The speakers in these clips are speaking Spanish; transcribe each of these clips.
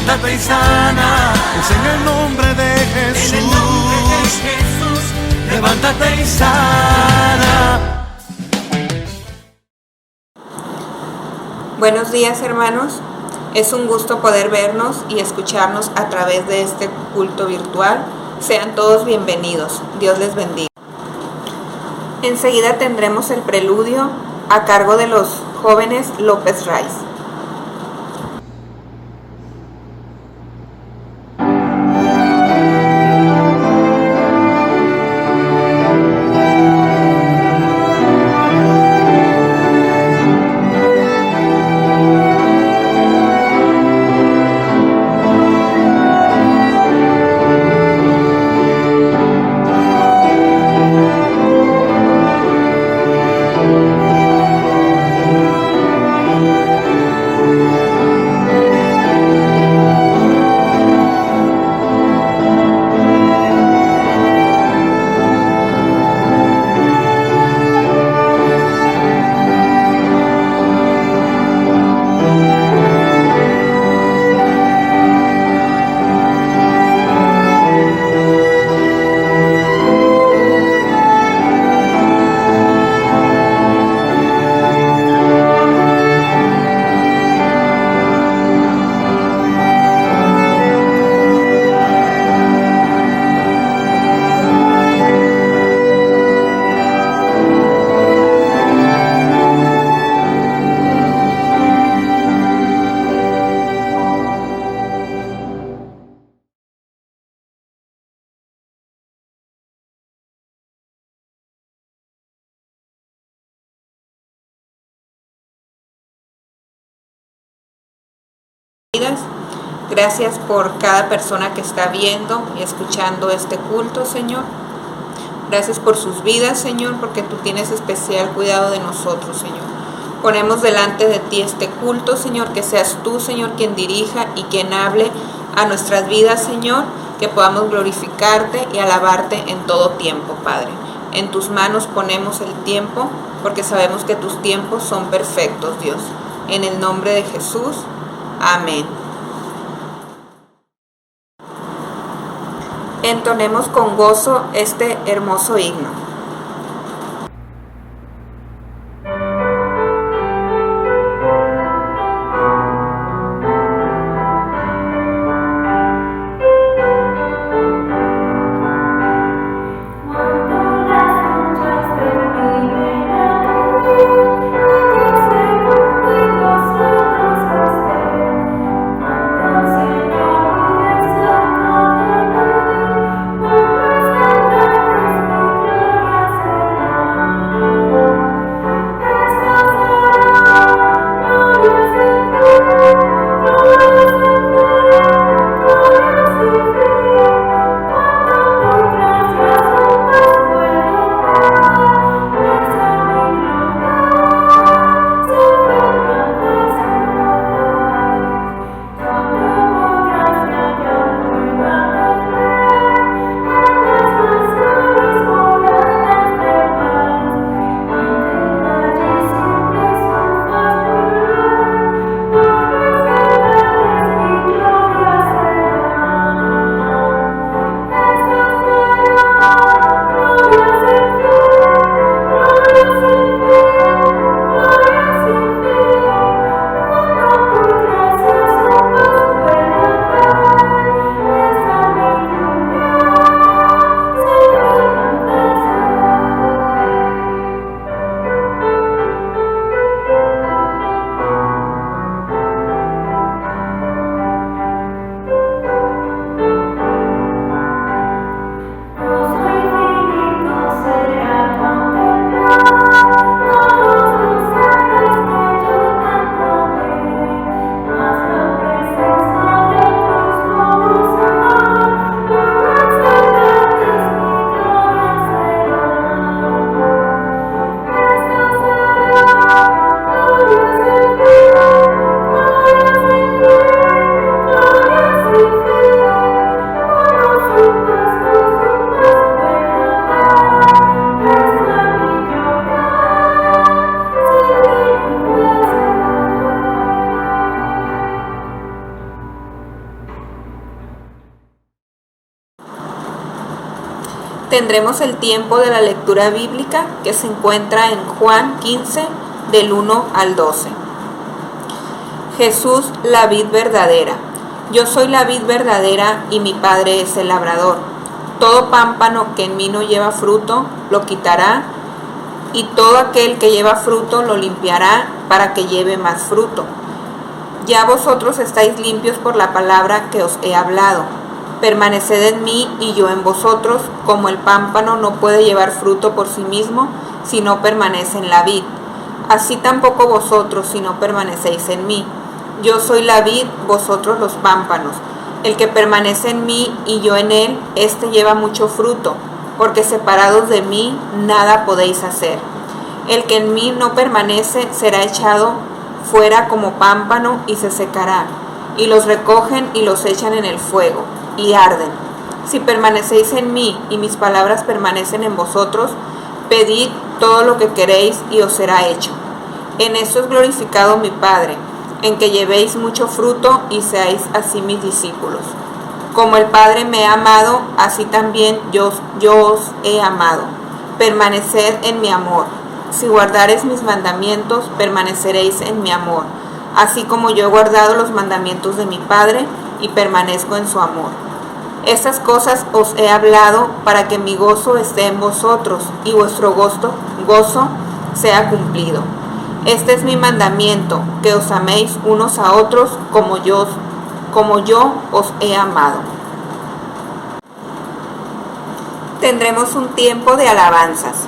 levántate y sana, es en el nombre de Jesús. En el nombre de Jesús, levántate y sana. Buenos días, hermanos. Es un gusto poder vernos y escucharnos a través de este culto virtual. Sean todos bienvenidos. Dios les bendiga. Enseguida tendremos el preludio a cargo de los jóvenes López Rice. Gracias por cada persona que está viendo y escuchando este culto, Señor. Gracias por sus vidas, Señor, porque tú tienes especial cuidado de nosotros, Señor. Ponemos delante de ti este culto, Señor, que seas tú, Señor, quien dirija y quien hable a nuestras vidas, Señor, que podamos glorificarte y alabarte en todo tiempo, Padre. En tus manos ponemos el tiempo, porque sabemos que tus tiempos son perfectos, Dios. En el nombre de Jesús, amén. Entonemos con gozo este hermoso himno. Tendremos el tiempo de la lectura bíblica que se encuentra en Juan 15, del 1 al 12. Jesús, la vid verdadera. Yo soy la vid verdadera y mi Padre es el labrador. Todo pámpano que en mí no lleva fruto, lo quitará, y todo aquel que lleva fruto lo limpiará para que lleve más fruto. Ya vosotros estáis limpios por la palabra que os he hablado. Permaneced en mí y yo en vosotros, como el pámpano no puede llevar fruto por sí mismo si no permanece en la vid. Así tampoco vosotros si no permanecéis en mí. Yo soy la vid, vosotros los pámpanos. El que permanece en mí y yo en él, éste lleva mucho fruto, porque separados de mí nada podéis hacer. El que en mí no permanece será echado fuera como pámpano y se secará, y los recogen y los echan en el fuego, y arden. Si permanecéis en mí y mis palabras permanecen en vosotros, pedid todo lo que queréis y os será hecho. En esto es glorificado mi Padre, en que llevéis mucho fruto y seáis así mis discípulos. Como el Padre me ha amado, así también yo os he amado. Permaneced en mi amor. Si guardareis mis mandamientos, permaneceréis en mi amor, así como yo he guardado los mandamientos de mi Padre y permanezco en su amor. Estas cosas os he hablado para que mi gozo esté en vosotros y vuestro gozo sea cumplido. Este es mi mandamiento, que os améis unos a otros como yo os he amado. Tendremos un tiempo de alabanzas.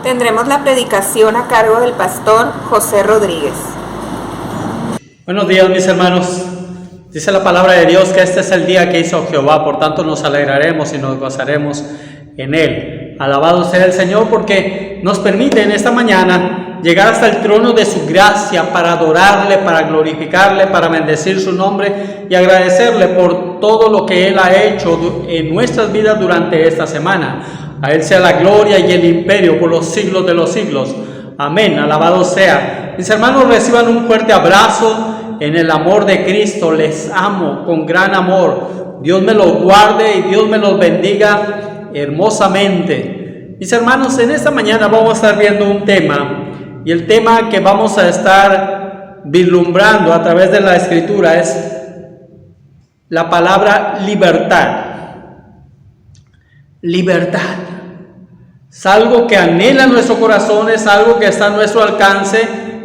Tendremos la predicación a cargo del pastor José Rodríguez. Buenos días, mis hermanos. Dice la palabra de Dios que este es el día que hizo Jehová, por tanto nos alegraremos y nos gozaremos en él. Alabado sea el Señor porque nos permite en esta mañana llegar hasta el trono de su gracia para adorarle, para glorificarle, para bendecir su nombre y agradecerle por todo lo que Él ha hecho en nuestras vidas durante esta semana. A Él sea la gloria y el imperio por los siglos de los siglos. Amén, alabado sea. Mis hermanos, reciban un fuerte abrazo en el amor de Cristo. Les amo con gran amor. Dios me los guarde y Dios me los bendiga hermosamente. Mis hermanos, en esta mañana vamos a estar viendo un tema, y el tema que vamos a estar vislumbrando a través de la Escritura es la palabra libertad. Libertad. Es algo que anhela nuestro corazón, es algo que está a nuestro alcance,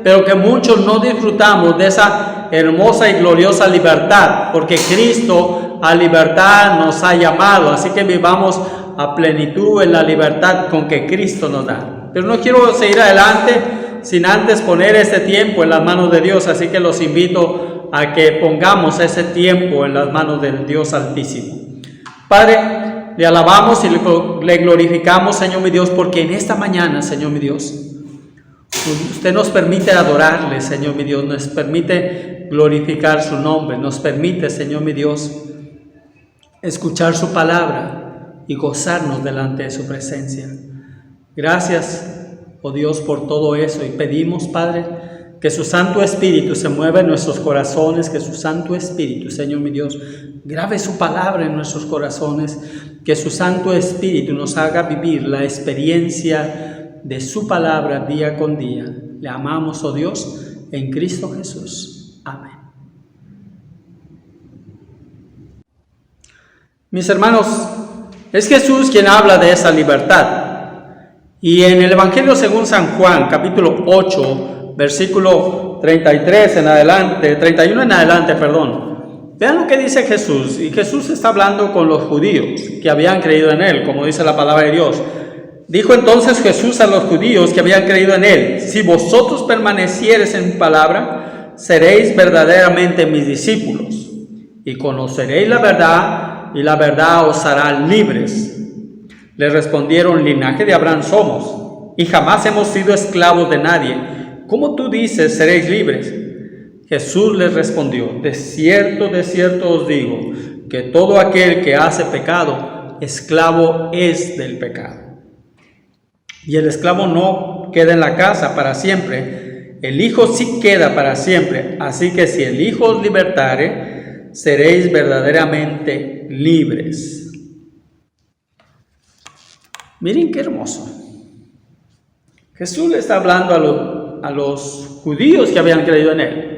pero que muchos no disfrutamos de esa hermosa y gloriosa libertad, porque Cristo a libertad nos ha llamado, así que vivamos a plenitud en la libertad con que Cristo nos da. Pero no quiero seguir adelante sin antes poner este tiempo en las manos de Dios, así que los invito a que pongamos ese tiempo en las manos del Dios Altísimo. Padre, le alabamos y le glorificamos, Señor mi Dios, porque en esta mañana, Señor mi Dios, usted nos permite adorarle, Señor mi Dios, nos permite glorificar su nombre, nos permite, Señor mi Dios, escuchar su palabra y gozarnos delante de su presencia. Gracias, oh Dios, por todo eso, y pedimos, Padre, que su Santo Espíritu se mueva en nuestros corazones, que su Santo Espíritu, Señor mi Dios, grabe su palabra en nuestros corazones, que su Santo Espíritu nos haga vivir la experiencia de su palabra día con día. Le amamos, oh Dios, en Cristo Jesús. Amén. Mis hermanos, es Jesús quien habla de esa libertad. Y en el Evangelio según San Juan, capítulo 8, versículo 33 en adelante, 31 en adelante, vean lo que dice Jesús. Y Jesús está hablando con los judíos que habían creído en Él, como dice la palabra de Dios. Dijo entonces Jesús a los judíos que habían creído en Él: si vosotros permaneciereis en mi palabra, seréis verdaderamente mis discípulos, y conoceréis la verdad, y la verdad os hará libres. Le respondieron: linaje de Abraham somos, y jamás hemos sido esclavos de nadie. ¿Cómo tú dices seréis libres? Jesús les respondió: de cierto os digo, que todo aquel que hace pecado, esclavo es del pecado. Y el esclavo no queda en la casa para siempre, el Hijo sí queda para siempre. Así que si el Hijo os libertare, seréis verdaderamente libres. Miren qué hermoso. Jesús le está hablando a los judíos que habían creído en Él.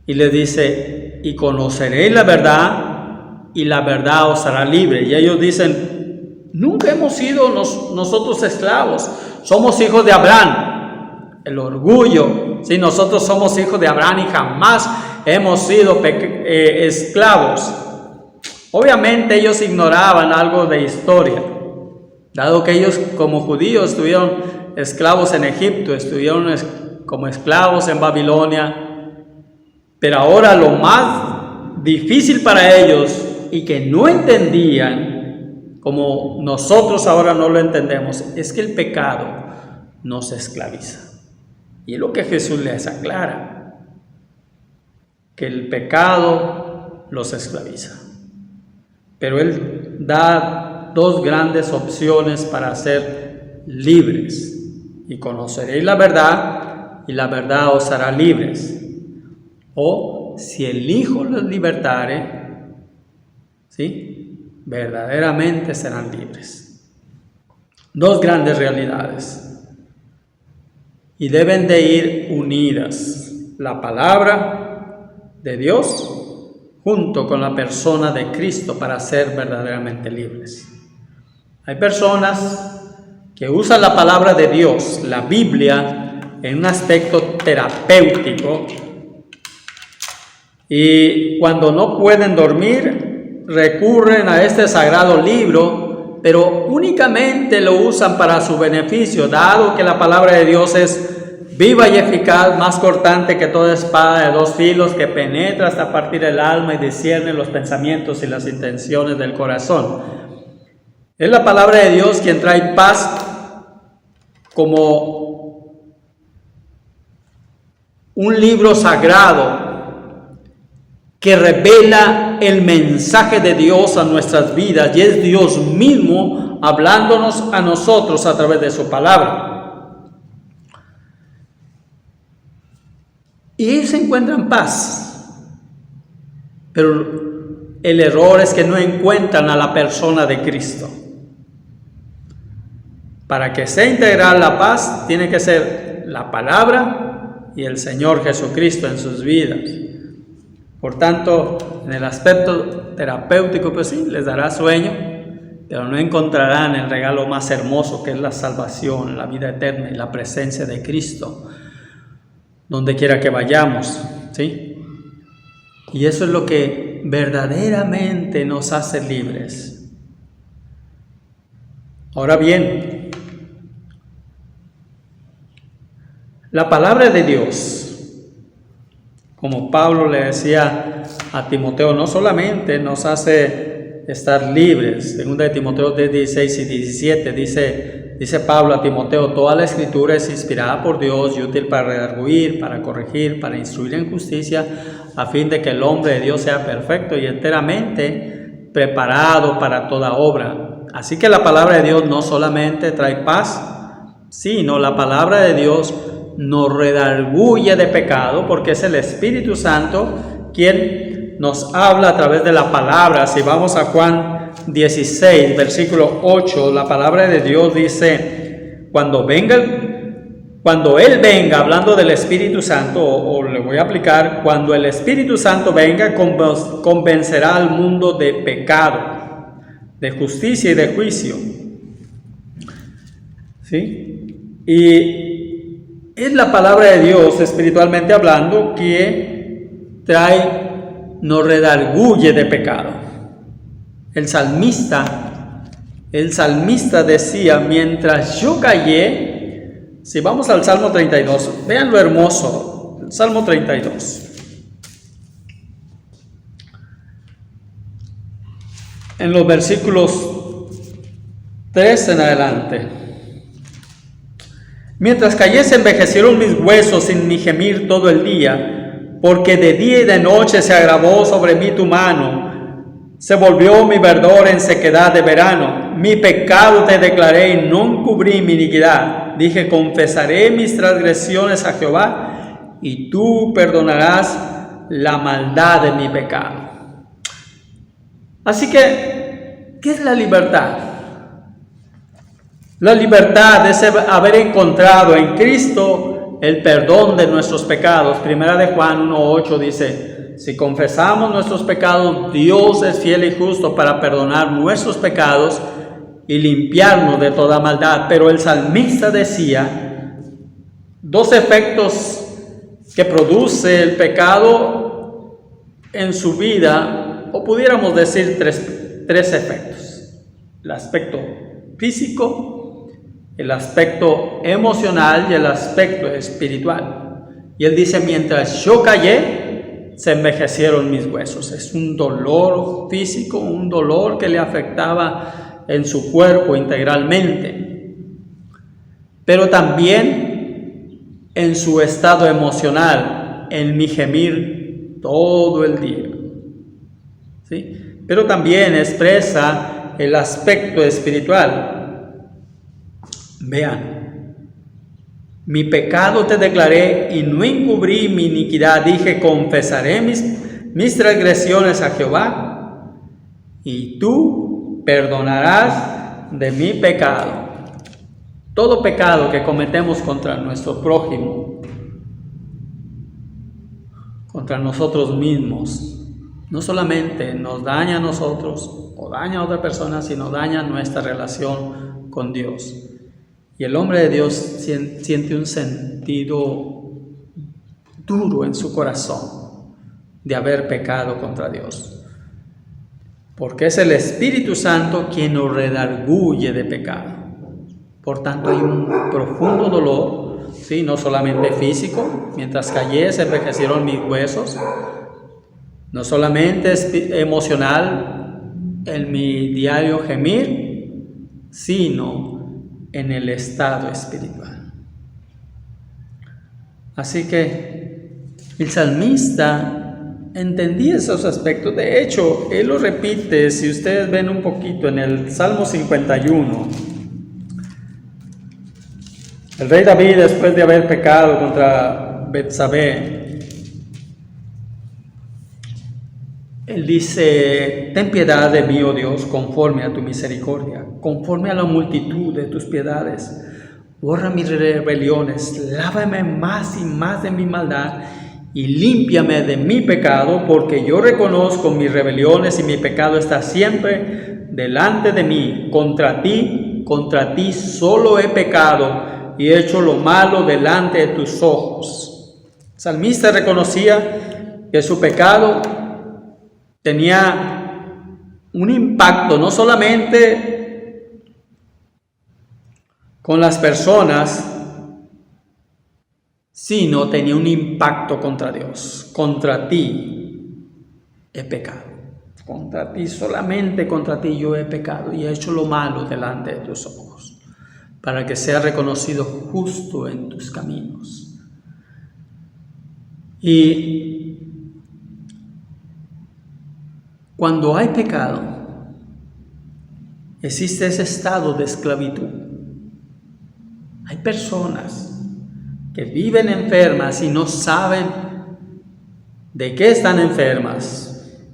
Y le dice: y conoceréis la verdad, y la verdad os hará libre. Y ellos dicen: nunca hemos sido nosotros esclavos, somos hijos de Abraham. El orgullo, ¿sí? Nosotros somos hijos de Abraham y jamás hemos sido esclavos. Obviamente ellos ignoraban algo de historia, dado que ellos como judíos estuvieron esclavos en Egipto, estuvieron como esclavos en Babilonia, pero ahora lo más difícil para ellos y que no entendían, como nosotros ahora no lo entendemos, es que el pecado nos esclaviza. Y es lo que Jesús les aclara, que el pecado los esclaviza. Pero Él da dos grandes opciones para ser libres. Y conoceréis la verdad, y la verdad os hará libres. O si el Hijo los libertare, ¿sí?, verdaderamente serán libres. Dos grandes realidades. Y deben de ir unidas. La palabra de Dios junto con la persona de Cristo para ser verdaderamente libres. Hay personas que usan la palabra de Dios, la Biblia, en un aspecto terapéutico, y cuando no pueden dormir recurren a este sagrado libro pero únicamente lo usan para su beneficio, dado que la palabra de Dios es viva y eficaz, más cortante que toda espada de dos filos, que penetra hasta partir el alma y discierne los pensamientos y las intenciones del corazón. Es la palabra de Dios quien trae paz como un libro sagrado que revela el mensaje de Dios a nuestras vidas, y es Dios mismo hablándonos a nosotros a través de su palabra. Y ellos encuentran paz, pero el error es que no encuentran a la persona de Cristo. Para que sea integral la paz, tiene que ser la palabra y el Señor Jesucristo en sus vidas. Por tanto, en el aspecto terapéutico, pues sí, les dará sueño, pero no encontrarán el regalo más hermoso, que es la salvación, la vida eterna y la presencia de Cristo, donde quiera que vayamos, ¿sí? Y eso es lo que verdaderamente nos hace libres. Ahora bien, la palabra de Dios, como Pablo le decía a Timoteo, no solamente nos hace estar libres. Segunda de Timoteo 16 y 17 dice Pablo a Timoteo: toda la escritura es inspirada por Dios y útil para redarguir, para corregir, para instruir en justicia, a fin de que el hombre de Dios sea perfecto y enteramente preparado para toda obra. Así que la palabra de Dios no solamente trae paz, sino la palabra de Dios nos redarguye de pecado, porque es el Espíritu Santo quien nos habla a través de la palabra. Si vamos a Juan 16, versículo 8, la palabra de Dios dice: cuando Él venga, hablando del Espíritu Santo, o le voy a aplicar, cuando el Espíritu Santo venga, convencerá al mundo de pecado, de justicia y de juicio. ¿Sí? Y es la palabra de Dios, espiritualmente hablando, que nos redarguye de pecado. El salmista decía: mientras yo callé. Si vamos al Salmo 32, vean lo hermoso, el Salmo 32. En los versículos 3 en adelante. Mientras callé se envejecieron mis huesos sin mi gemir todo el día, porque de día y de noche se agravó sobre mí tu mano. Se volvió mi verdor en sequedad de verano. Mi pecado te declaré y no encubrí mi iniquidad. Dije: confesaré mis transgresiones a Jehová, y tú perdonarás la maldad de mi pecado. Así que, ¿qué es la libertad? La libertad es haber encontrado en Cristo el perdón de nuestros pecados. Primera de Juan 1:8 dice: si confesamos nuestros pecados, Dios es fiel y justo para perdonar nuestros pecados y limpiarnos de toda maldad. Pero el salmista decía: dos efectos que produce el pecado en su vida, o pudiéramos decir tres efectos: el aspecto físico, el aspecto emocional y el aspecto espiritual. Y él dice: mientras yo callé, se envejecieron mis huesos. Es un dolor físico, un dolor que le afectaba en su cuerpo integralmente, pero también en su estado emocional, en mi gemir todo el día. ¿Sí? Pero también expresa el aspecto espiritual. Vean: mi pecado te declaré y no encubrí mi iniquidad. Dije: confesaré mis transgresiones a Jehová, y tú perdonarás de mi pecado. Todo pecado que cometemos contra nuestro prójimo, contra nosotros mismos, no solamente nos daña a nosotros o daña a otra persona, sino daña nuestra relación con Dios. Y el hombre de Dios siente un sentido duro en su corazón de haber pecado contra Dios. porque es el Espíritu Santo quien nos redarguye de pecado. Por tanto, hay un profundo dolor, ¿sí? No solamente físico, mientras callé se envejecieron mis huesos, no solamente emocional en mi diario gemir, sino en el estado espiritual. Así que el salmista entendía esos aspectos. De hecho, él lo repite, si ustedes ven un poquito en el Salmo 51. El rey David, después de haber pecado contra Betsabé, él dice: ten piedad de mí, oh Dios, conforme a tu misericordia, conforme a la multitud de tus piedades. Borra mis rebeliones, lávame más y más de mi maldad y límpiame de mi pecado, porque yo reconozco mis rebeliones y mi pecado está siempre delante de mí. Contra ti solo he pecado y he hecho lo malo delante de tus ojos. El salmista reconocía que su pecado tenía un impacto no solamente con las personas, sino tenía un impacto contra Dios. Contra ti he pecado. Contra ti, solamente contra ti yo he pecado y he hecho lo malo delante de tus ojos, para que sea reconocido justo en tus caminos. Y cuando hay pecado, existe ese estado de esclavitud. Hay personas que viven enfermas y no saben de qué están enfermas.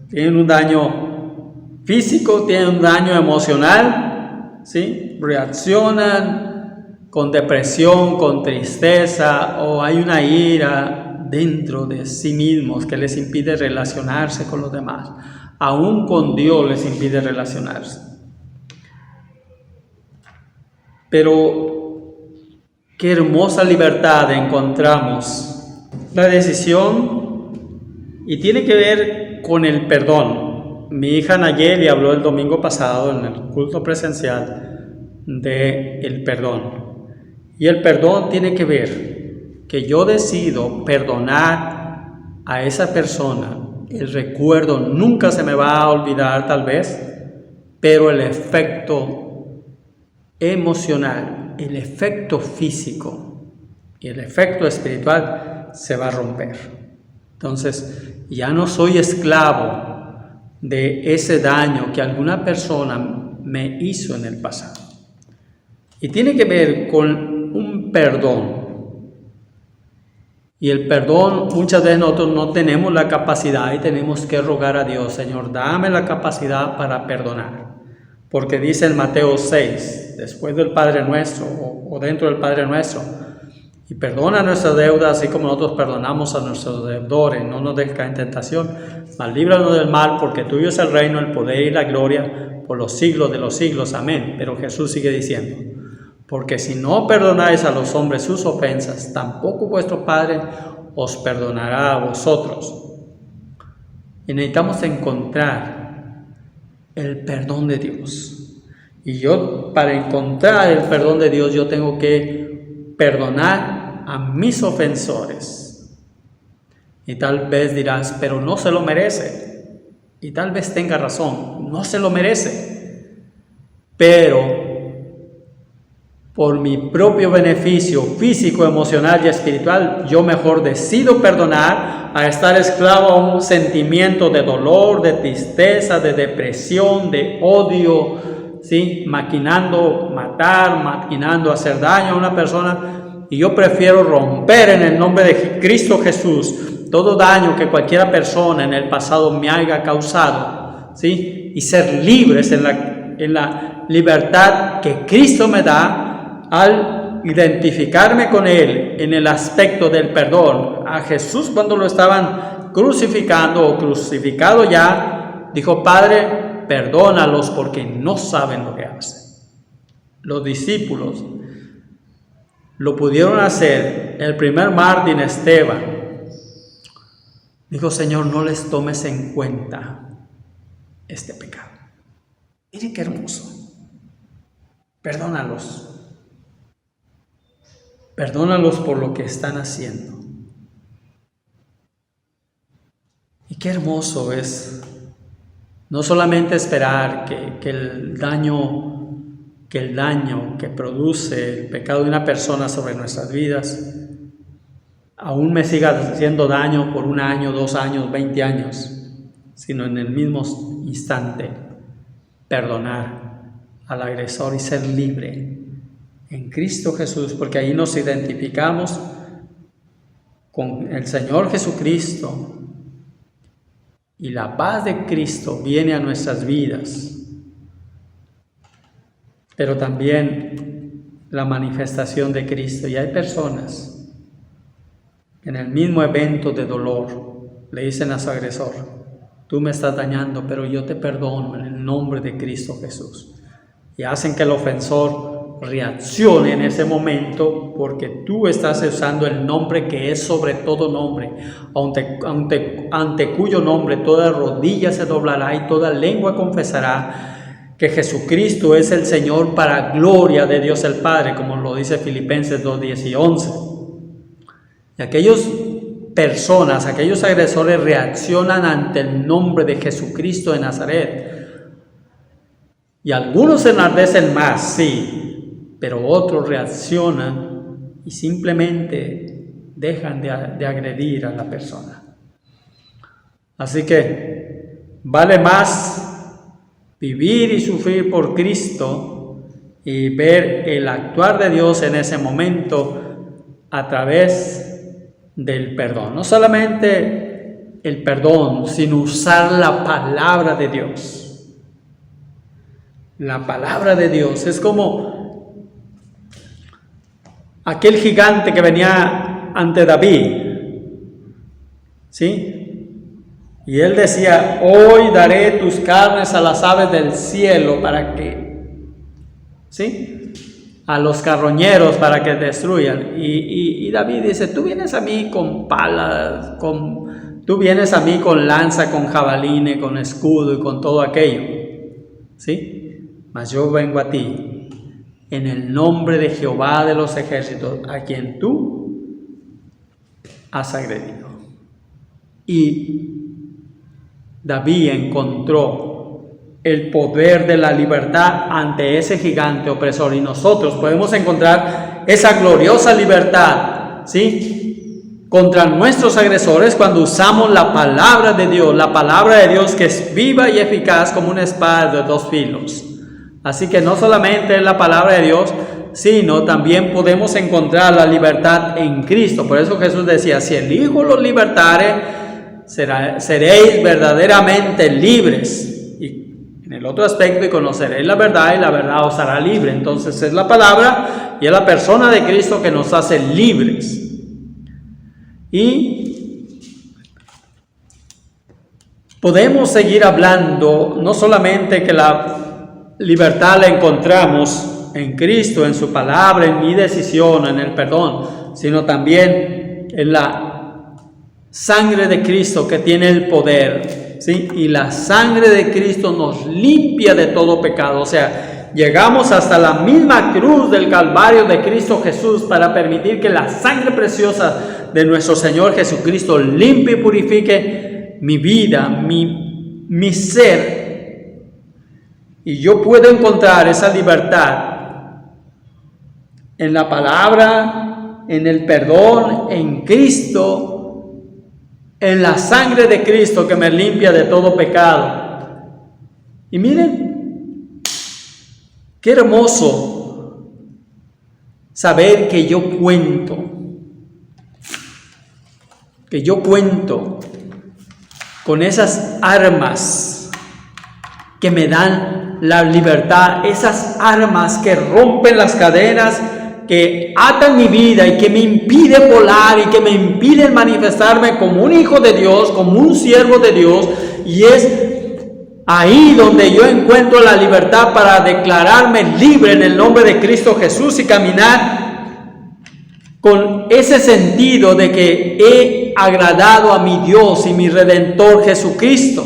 Tienen un daño físico, tienen un daño emocional, ¿sí? Reaccionan con depresión, con tristeza, o hay una ira dentro de sí mismos que les impide relacionarse con los demás. Aún con Dios les impide relacionarse. Pero qué hermosa libertad encontramos. La decisión, y tiene que ver con el perdón. Mi hija Nayeli habló el domingo pasado en el culto presencial del perdón. Y el perdón tiene que ver que yo decido perdonar a esa persona. El recuerdo nunca se me va a olvidar tal vez, pero el efecto emocional, el efecto físico y el efecto espiritual se va a romper. Entonces, ya no soy esclavo de ese daño que alguna persona me hizo en el pasado. Y tiene que ver con un perdón. Y el perdón, muchas veces nosotros no tenemos la capacidad y tenemos que rogar a Dios: Señor, dame la capacidad para perdonar. Porque dice en Mateo 6, después del Padre Nuestro o dentro del Padre Nuestro: y perdona nuestras deudas así como nosotros perdonamos a nuestros deudores, no nos dejes caer en tentación, mas líbranos del mal, porque tuyo es el reino, el poder y la gloria por los siglos de los siglos. Amén. Pero Jesús sigue diciendo: porque si no perdonáis a los hombres sus ofensas, tampoco vuestro Padre os perdonará a vosotros. Y necesitamos encontrar el perdón de Dios. Y yo, para encontrar el perdón de Dios, yo tengo que perdonar a mis ofensores. Y tal vez dirás: pero no se lo merece. Y tal vez tenga razón, no se lo merece. Pero por mi propio beneficio físico, emocional y espiritual, yo mejor decido perdonar a estar esclavo a un sentimiento de dolor, de tristeza, de depresión, de odio, ¿sí? Maquinando matar, maquinando hacer daño a una persona. Y yo prefiero romper en el nombre de Cristo Jesús todo daño que cualquier persona en el pasado me haya causado, ¿sí? Y ser libres en la libertad que Cristo me da al identificarme con Él en el aspecto del perdón. A Jesús, cuando lo estaban crucificando o crucificado ya, dijo: Padre, perdónalos porque no saben lo que hacen. Los discípulos lo pudieron hacer. El primer mártir, Esteban, dijo: Señor, no les tomes en cuenta este pecado. Miren qué hermoso. Perdónalos. Perdónalos por lo que están haciendo. Y qué hermoso es no solamente esperar que el daño que produce el pecado de una persona sobre nuestras vidas aún me siga haciendo daño por 1 año, 2 años, 20 años, sino en el mismo instante perdonar al agresor y ser libre en Cristo Jesús, porque ahí nos identificamos con el Señor Jesucristo y la paz de Cristo viene a nuestras vidas. Pero también la manifestación de Cristo. Y hay personas que en el mismo evento de dolor le dicen a su agresor: tú me estás dañando, pero yo te perdono en el nombre de Cristo Jesús. Y hacen que el ofensor reaccione en ese momento, porque tú estás usando el nombre que es sobre todo nombre, ante cuyo nombre toda rodilla se doblará y toda lengua confesará que Jesucristo es el Señor, para gloria de Dios el Padre, como lo dice Filipenses 2:10 y 11. Y aquellos agresores reaccionan ante el nombre de Jesucristo de Nazaret. Y algunos se enardecen más, sí, pero otros reaccionan y simplemente dejan de agredir a la persona. Así que vale más vivir y sufrir por Cristo y ver el actuar de Dios en ese momento a través del perdón. No solamente el perdón, sino usar la palabra de Dios. La palabra de Dios es como aquel gigante que venía ante David, ¿sí? Y él decía: hoy daré tus carnes a las aves del cielo para que, ¿sí?, a los carroñeros para que destruyan. Y David dice: tú vienes a mí con palas, tú vienes a mí con lanza, con jabalina, con escudo y con todo aquello, ¿sí? Mas yo vengo a ti en el nombre de Jehová de los ejércitos, a quien tú has agredido. Y David encontró el poder de la libertad ante ese gigante opresor, y nosotros podemos encontrar esa gloriosa libertad, ¿sí?, contra nuestros agresores cuando usamos la palabra de Dios que es viva y eficaz como una espada de 2 filos. Así que no solamente es la palabra de Dios, sino también podemos encontrar la libertad en Cristo. Por eso Jesús decía: si el Hijo los libertare, seréis verdaderamente libres. Y en el otro aspecto: y conoceréis la verdad, y la verdad os hará libre. Entonces es la palabra y es la persona de Cristo que nos hace libres. Y podemos seguir hablando, no solamente que la libertad la encontramos en Cristo, en su palabra, en mi decisión, en el perdón, sino también en la sangre de Cristo que tiene el poder, ¿sí? Y la sangre de Cristo nos limpia de todo pecado. O sea, llegamos hasta la misma cruz del Calvario de Cristo Jesús para permitir que la sangre preciosa de nuestro Señor Jesucristo limpie y purifique mi vida, mi ser. Y yo puedo encontrar esa libertad en la palabra, en el perdón, en Cristo, en la sangre de Cristo que me limpia de todo pecado. Y miren, qué hermoso saber que yo cuento con esas armas que me dan la libertad, esas armas que rompen las cadenas, que atan mi vida y que me impiden volar y que me impiden manifestarme como un hijo de Dios, como un siervo de Dios. Y es ahí donde yo encuentro la libertad para declararme libre en el nombre de Cristo Jesús y caminar con ese sentido de que he agradado a mi Dios y mi Redentor Jesucristo.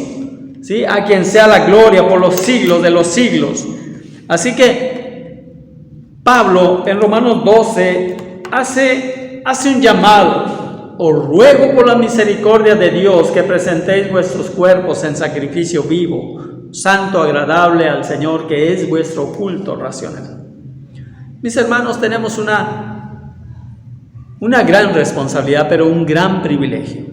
¿sí? A quien sea la gloria por los siglos de los siglos. Así que Pablo en Romanos 12 hace un llamado: os ruego por la misericordia de Dios que presentéis vuestros cuerpos en sacrificio vivo, santo, agradable al Señor, que es vuestro culto racional. Mis hermanos, tenemos una gran responsabilidad, pero un gran privilegio.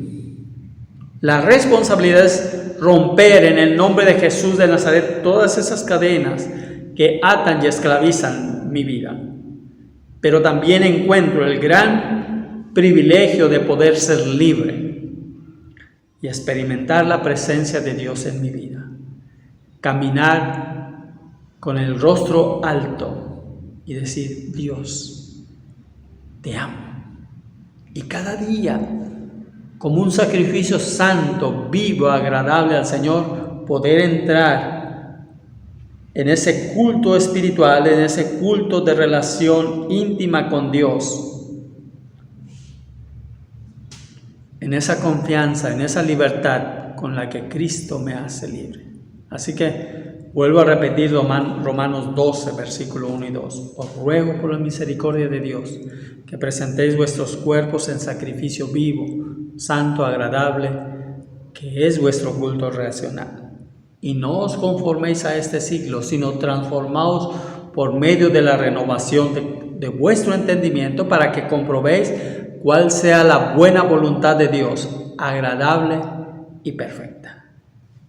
La responsabilidad es romper en el nombre de Jesús de Nazaret todas esas cadenas que atan y esclavizan mi vida. Pero también encuentro el gran privilegio de poder ser libre y experimentar la presencia de Dios en mi vida. Caminar con el rostro alto y decir: Dios, te amo. Y cada día, como un sacrificio santo, vivo, agradable al Señor, poder entrar en ese culto espiritual, en ese culto de relación íntima con Dios, en esa confianza, en esa libertad con la que Cristo me hace libre. Así que vuelvo a repetir Romanos 12, versículo 1 y 2. Os ruego por la misericordia de Dios que presentéis vuestros cuerpos en sacrificio vivo, santo, agradable, que es vuestro culto racional. Y no os conforméis a este siglo, sino transformaos por medio de la renovación de vuestro entendimiento, para que comprobéis cuál sea la buena voluntad de Dios, agradable y perfecta.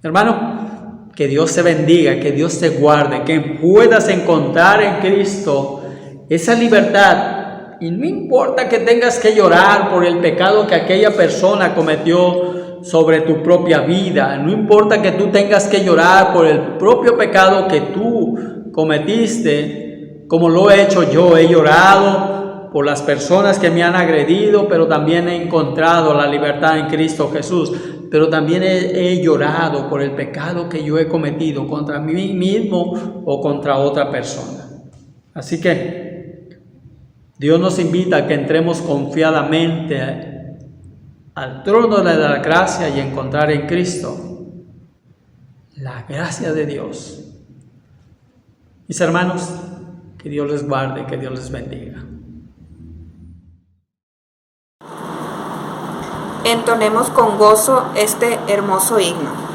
Hermano, que Dios te bendiga, que Dios te guarde, que puedas encontrar en Cristo esa libertad. Y no importa que tengas que llorar por el pecado que aquella persona cometió sobre tu propia vida. No importa que tú tengas que llorar por el propio pecado que tú cometiste, como lo he hecho yo. He llorado por las personas que me han agredido, pero también he encontrado la libertad en Cristo Jesús. Pero también he llorado por el pecado que yo he cometido contra mí mismo o contra otra persona. Así que Dios nos invita a que entremos confiadamente al trono de la gracia y encontrar en Cristo la gracia de Dios. Mis hermanos, que Dios les guarde, que Dios les bendiga. Entonemos con gozo este hermoso himno.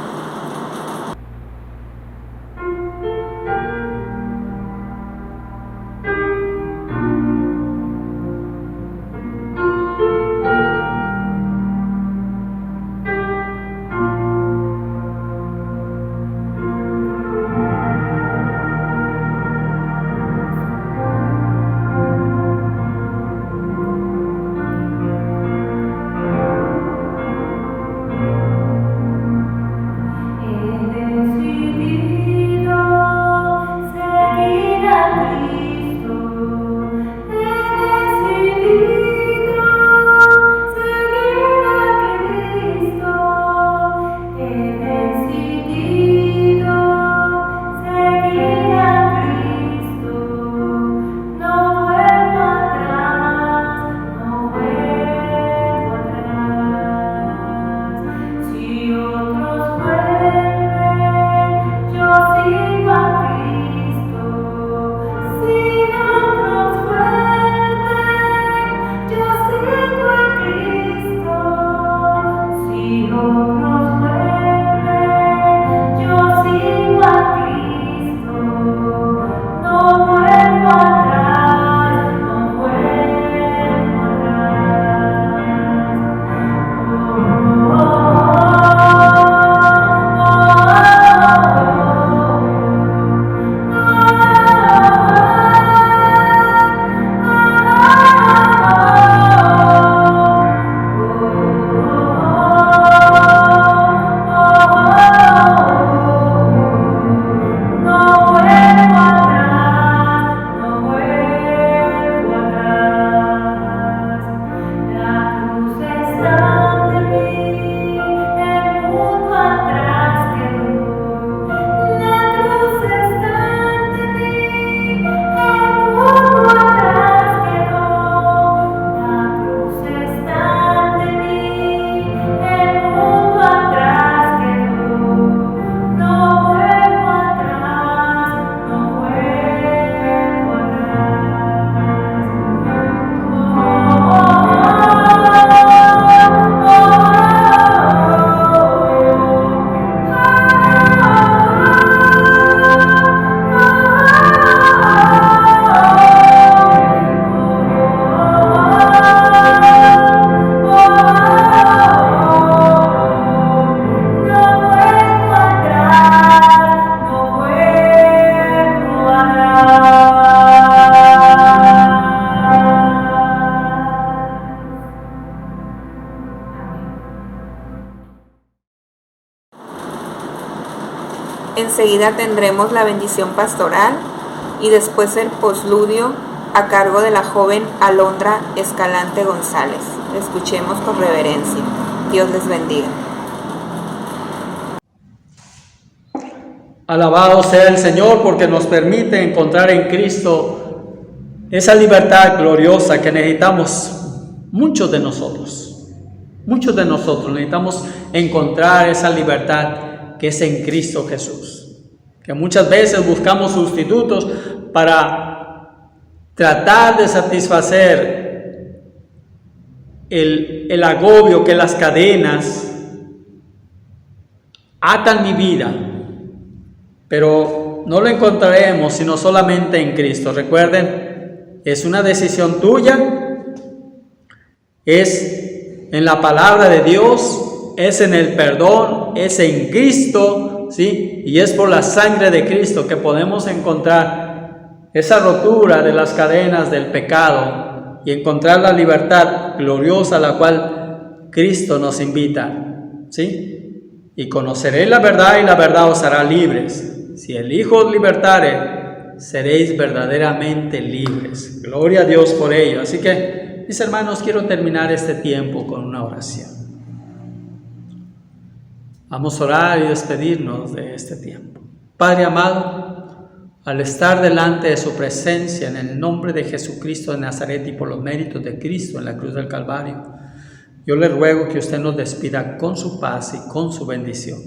Enseguida tendremos la bendición pastoral y después el posludio a cargo de la joven Alondra Escalante González. Escuchemos con reverencia. Dios les bendiga. Alabado sea el Señor porque nos permite encontrar en Cristo esa libertad gloriosa que necesitamos muchos de nosotros. Muchos de nosotros necesitamos encontrar esa libertad que es en Cristo Jesús. Que muchas veces buscamos sustitutos para tratar de satisfacer el agobio que las cadenas atan mi vida. Pero no lo encontraremos sino solamente en Cristo. Recuerden, es una decisión tuya, es en la palabra de Dios, es en el perdón, es en Cristo, ¿sí? Y es por la sangre de Cristo que podemos encontrar esa rotura de las cadenas del pecado y encontrar la libertad gloriosa a la cual Cristo nos invita, ¿sí? Y conoceréis la verdad y la verdad os hará libres. Si el Hijo os libertare, seréis verdaderamente libres. Gloria a Dios por ello. Así que, mis hermanos, quiero terminar este tiempo con una oración. Vamos a orar y despedirnos de este tiempo. Padre amado, al estar delante de su presencia en el nombre de Jesucristo de Nazaret y por los méritos de Cristo en la cruz del Calvario, yo le ruego que usted nos despida con su paz y con su bendición.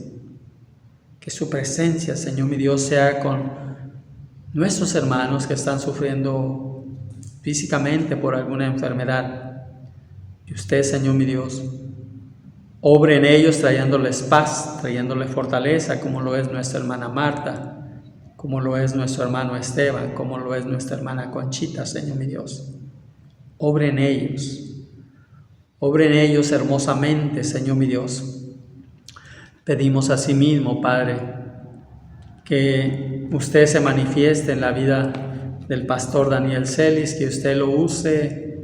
Que su presencia, Señor mi Dios, sea con nuestros hermanos que están sufriendo físicamente por alguna enfermedad. Y usted, Señor mi Dios, obre en ellos trayéndoles paz, trayéndoles fortaleza, como lo es nuestra hermana Marta, como lo es nuestro hermano Esteban, como lo es nuestra hermana Conchita, Señor mi Dios. Obre en ellos hermosamente, Señor mi Dios. Pedimos asimismo, Padre, que usted se manifieste en la vida del pastor Daniel Celis, que usted lo use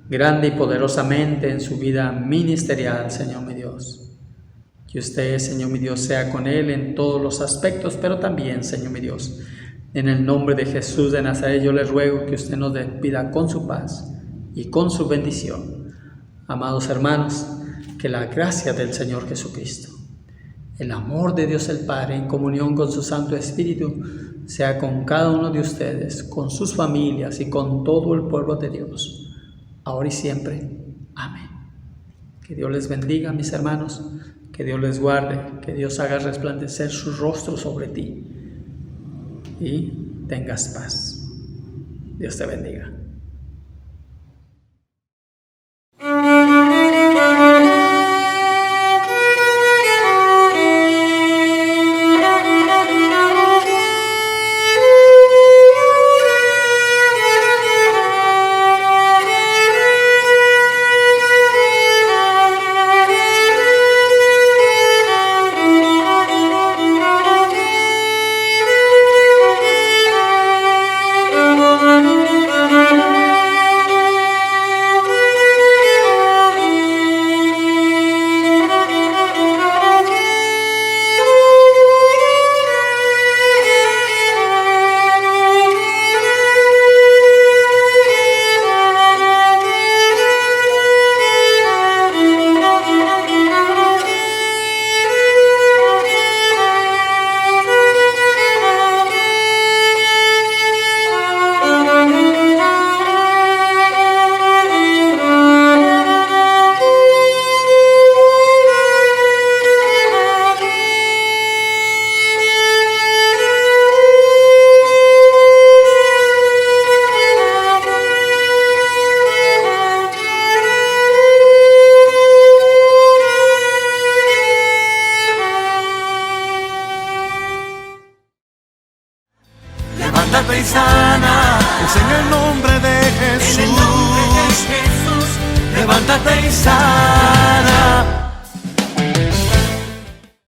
grande y poderosamente en su vida ministerial, Señor mi Dios. Que usted, Señor mi Dios, sea con él en todos los aspectos, pero también, Señor mi Dios, en el nombre de Jesús de Nazaret, yo le ruego que usted nos despida con su paz y con su bendición. Amados hermanos, que la gracia del Señor Jesucristo, el amor de Dios el Padre en comunión con su Santo Espíritu sea con cada uno de ustedes, con sus familias y con todo el pueblo de Dios, ahora y siempre. Amén. Que Dios les bendiga, mis hermanos, que Dios les guarde, que Dios haga resplandecer su rostro sobre ti y tengas paz. Dios te bendiga. Levántate y sana, es en el nombre de Jesús. Levántate y sana.